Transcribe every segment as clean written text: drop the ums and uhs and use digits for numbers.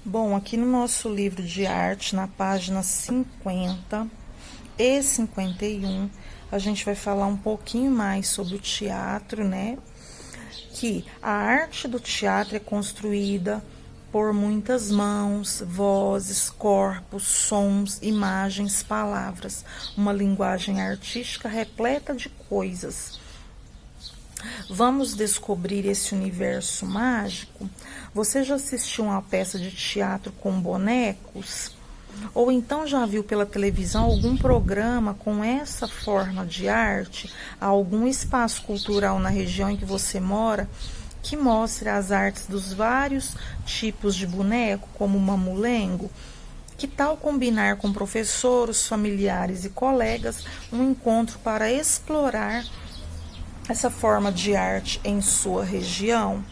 Bom, aqui no nosso livro de arte, na página 50 e 51, a gente vai falar um pouquinho mais sobre o teatro, né? Que a arte do teatro é construída por muitas mãos, vozes, corpos, sons, imagens, palavras, uma linguagem artística repleta de coisas. Vamos descobrir esse universo mágico? Você já assistiu uma peça de teatro com bonecos? Ou então já viu pela televisão algum programa com essa forma de arte? Algum espaço cultural na região em que você mora que mostre as artes dos vários tipos de boneco, como o mamulengo? Que tal combinar com professores, familiares e colegas um encontro para explorar essa forma de arte em sua região?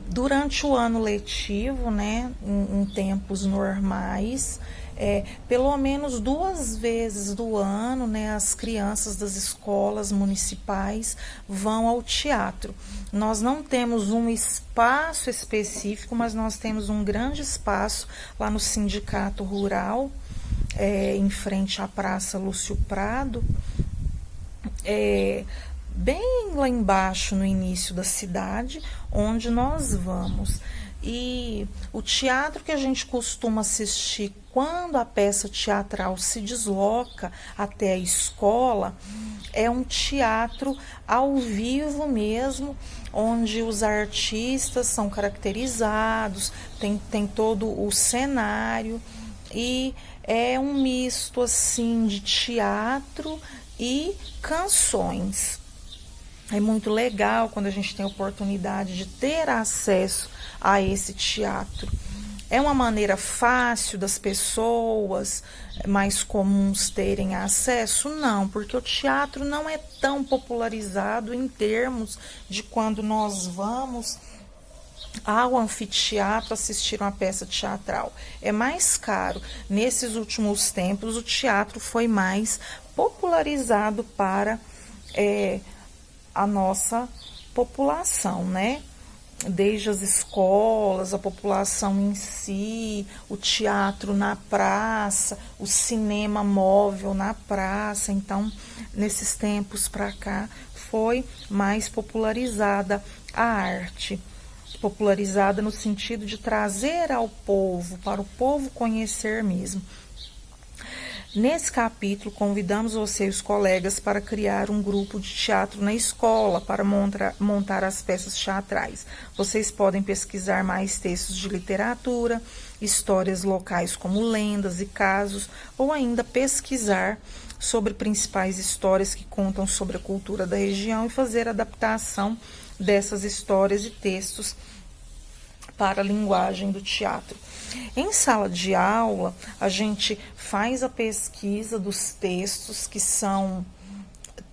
Durante o ano letivo, né, em tempos normais, pelo menos 2 vezes do ano, né, as crianças das escolas municipais vão ao teatro. Nós não temos um espaço específico, mas nós temos um grande espaço lá no Sindicato Rural, em frente à Praça Lúcio Prado, bem lá embaixo no início da cidade, onde nós vamos. E o teatro que a gente costuma assistir quando a peça teatral se desloca até a escola é um teatro ao vivo mesmo, onde os artistas são caracterizados, tem todo o cenário e é um misto assim de teatro e canções. É muito legal quando a gente tem a oportunidade de ter acesso a esse teatro. É uma maneira fácil das pessoas mais comuns terem acesso? Não, porque o teatro não é tão popularizado em termos de quando nós vamos ao anfiteatro assistir uma peça teatral. É mais caro. Nesses últimos tempos, o teatro foi mais popularizado para a nossa população, né? Desde as escolas, a população em si, o teatro na praça, o cinema móvel na praça. Então, nesses tempos para cá, foi mais popularizada a arte. Popularizada no sentido de trazer ao povo, para o povo conhecer mesmo. Nesse capítulo, convidamos você e os colegas para criar um grupo de teatro na escola para montar as peças teatrais. Vocês podem pesquisar mais textos de literatura, histórias locais como lendas e casos, ou ainda pesquisar sobre principais histórias que contam sobre a cultura da região e fazer adaptação dessas histórias e textos para a linguagem do teatro. Em sala de aula, a gente faz a pesquisa dos textos, que são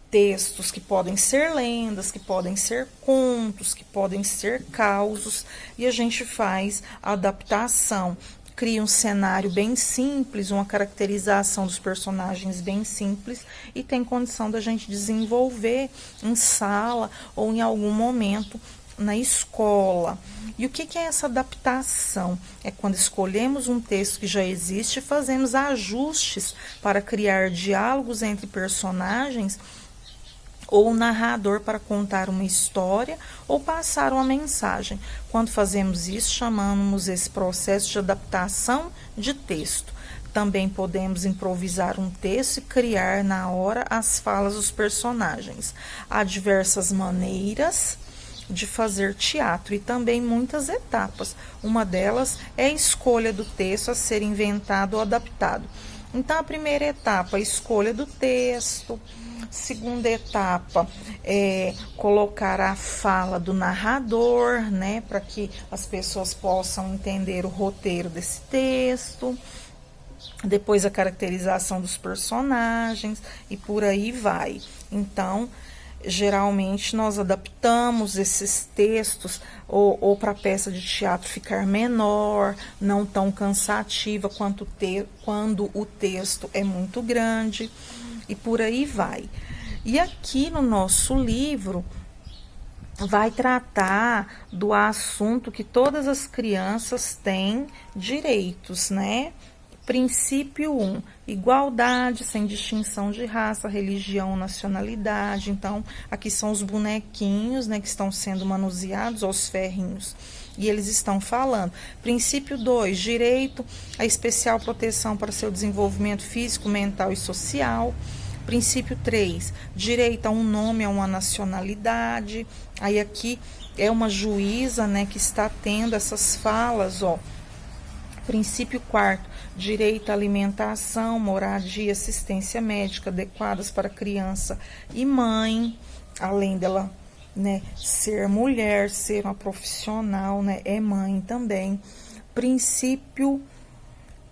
textos que podem ser lendas, que podem ser contos, que podem ser causos, e a gente faz a adaptação. Cria um cenário bem simples, uma caracterização dos personagens bem simples e tem condição da gente desenvolver em sala ou em algum momento na escola. E o que é essa adaptação? É quando escolhemos um texto que já existe e fazemos ajustes para criar diálogos entre personagens ou o narrador para contar uma história ou passar uma mensagem. Quando fazemos isso, chamamos esse processo de adaptação de texto. Também podemos improvisar um texto e criar na hora as falas dos personagens. Há diversas maneiras de fazer teatro e também muitas etapas. Uma delas é a escolha do texto a ser inventado ou adaptado. Então, a primeira etapa, a escolha do texto. Segunda etapa é colocar a fala do narrador, né, para que as pessoas possam entender o roteiro desse texto. Depois a caracterização dos personagens e por aí vai. Então, geralmente nós adaptamos esses textos ou para a peça de teatro ficar menor, não tão cansativa quando o texto é muito grande e por aí vai. E aqui no nosso livro vai tratar do assunto que todas as crianças têm direitos, né? Princípio 1, igualdade sem distinção de raça, religião, nacionalidade. Então, aqui são os bonequinhos, né, que estão sendo manuseados, aos ferrinhos. E eles estão falando. Princípio 2, direito à especial proteção para seu desenvolvimento físico, mental e social. Princípio 3, direito a um nome, a uma nacionalidade. Aí aqui é uma juíza, né, que está tendo essas falas, ó. Princípio 4, direito à alimentação, moradia, assistência médica adequadas para criança e mãe, além dela, né, ser mulher, ser uma profissional, né, é mãe também. Princípio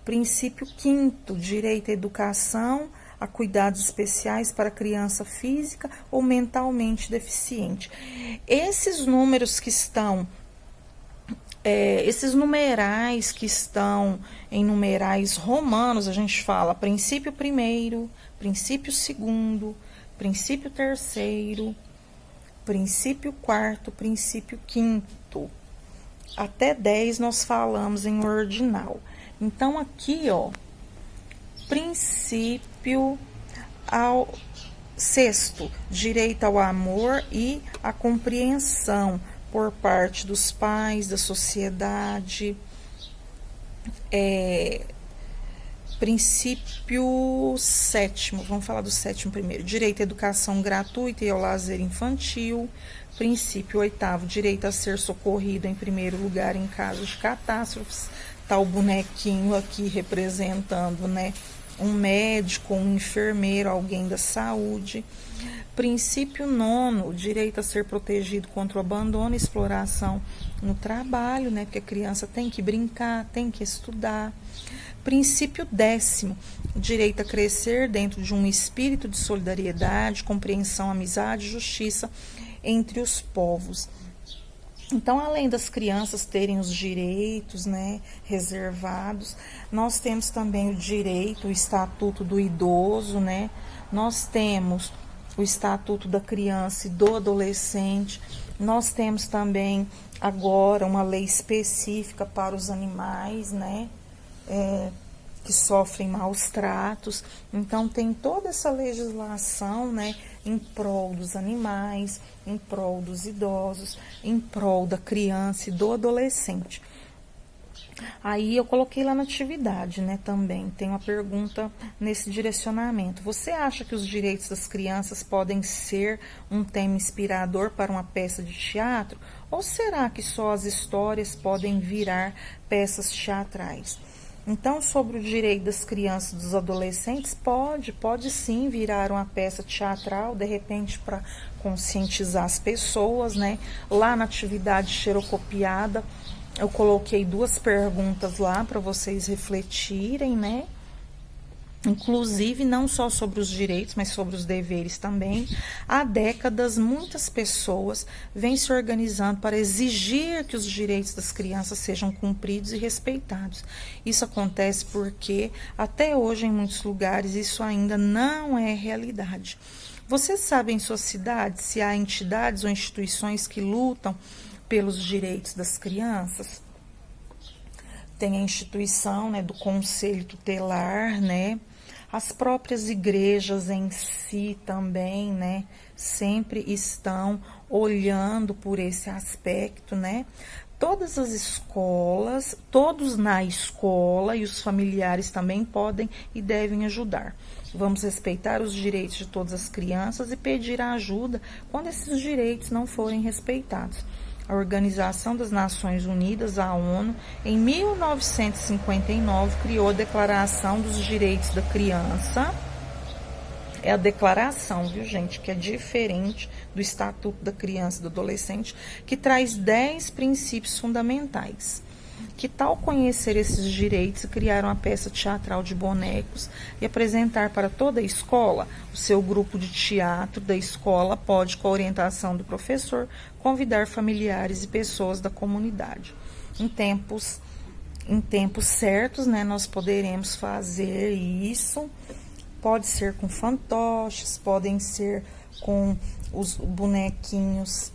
5º, direito à educação, a cuidados especiais para criança física ou mentalmente deficiente. Esses números que estão esses numerais que estão em numerais romanos, a gente fala princípio 1º, princípio 2º, princípio 3º, princípio 4º, princípio 5º. Até 10 nós falamos em ordinal. Então, aqui, ó, princípio ao 6º, direito ao amor e à compreensão por parte dos pais, da sociedade. Princípio 7º, vamos falar do 7º primeiro, direito à educação gratuita e ao lazer infantil. Princípio 8º, direito a ser socorrido em primeiro lugar em casos de catástrofes. Tá o bonequinho aqui representando, né, um médico, um enfermeiro, alguém da saúde. Princípio 9º, direito a ser protegido contra o abandono e exploração no trabalho, né? Porque a criança tem que brincar, tem que estudar. Princípio 10º, direito a crescer dentro de um espírito de solidariedade, compreensão, amizade e justiça entre os povos. Então, além das crianças terem os direitos, né, reservados, nós temos também o direito, o estatuto do idoso, né? Nós temos o estatuto da criança e do adolescente. Nós temos também agora uma lei específica para os animais, né, que sofrem maus tratos. Então, tem toda essa legislação, né, em prol dos animais, em prol dos idosos, em prol da criança e do adolescente. Aí eu coloquei lá na atividade, né, também. Tem uma pergunta nesse direcionamento. Você acha que os direitos das crianças podem ser um tema inspirador para uma peça de teatro? Ou será que só as histórias podem virar peças teatrais? Então, sobre o direito das crianças e dos adolescentes, pode sim virar uma peça teatral, de repente, para conscientizar as pessoas, né? Lá na atividade xerocopiada, eu coloquei 2 perguntas lá para vocês refletirem, né? Inclusive, não só sobre os direitos, mas sobre os deveres também. Há décadas, muitas pessoas vêm se organizando para exigir que os direitos das crianças sejam cumpridos e respeitados. Isso acontece porque, até hoje, em muitos lugares, isso ainda não é realidade. Você sabe em sua cidade se há entidades ou instituições que lutam pelos direitos das crianças? Tem a instituição, né, do Conselho Tutelar, né? As próprias igrejas em si também, né, sempre estão olhando por esse aspecto, né? Todas as escolas, todos na escola e os familiares também podem e devem ajudar. Vamos respeitar os direitos de todas as crianças e pedir ajuda quando esses direitos não forem respeitados. A Organização das Nações Unidas, a ONU, em 1959, criou a Declaração dos Direitos da Criança. É a declaração, viu, gente, que é diferente do Estatuto da Criança e do Adolescente, que traz 10 princípios fundamentais. Que tal conhecer esses direitos e criar uma peça teatral de bonecos e apresentar para toda a escola? O seu grupo de teatro da escola pode, com a orientação do professor, convidar familiares e pessoas da comunidade. Em tempos certos, né, nós poderemos fazer isso. Pode ser com fantoches, podem ser com os bonequinhos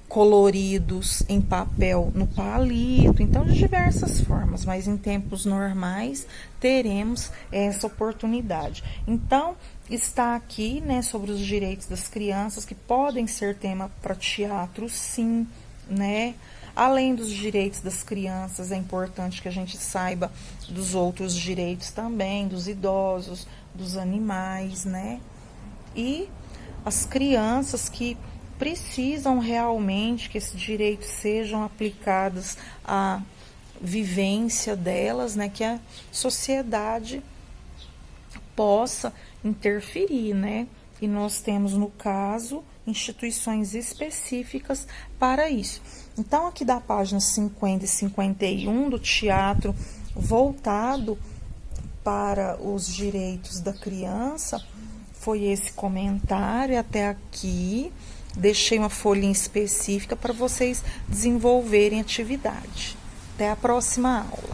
coloridos em papel no palito, então de diversas formas, mas em tempos normais teremos essa oportunidade. Então, está aqui, né, sobre os direitos das crianças, que podem ser tema para teatro, sim, né? Além dos direitos das crianças, é importante que a gente saiba dos outros direitos também, dos idosos, dos animais, né? E as crianças que precisam realmente que esses direitos sejam aplicados à vivência delas, né, que a sociedade possa interferir, né? E nós temos, no caso, instituições específicas para isso. Então, aqui da página 50 e 51 do teatro voltado para os direitos da criança, foi esse comentário até aqui. Deixei uma folhinha específica para vocês desenvolverem atividade. Até a próxima aula.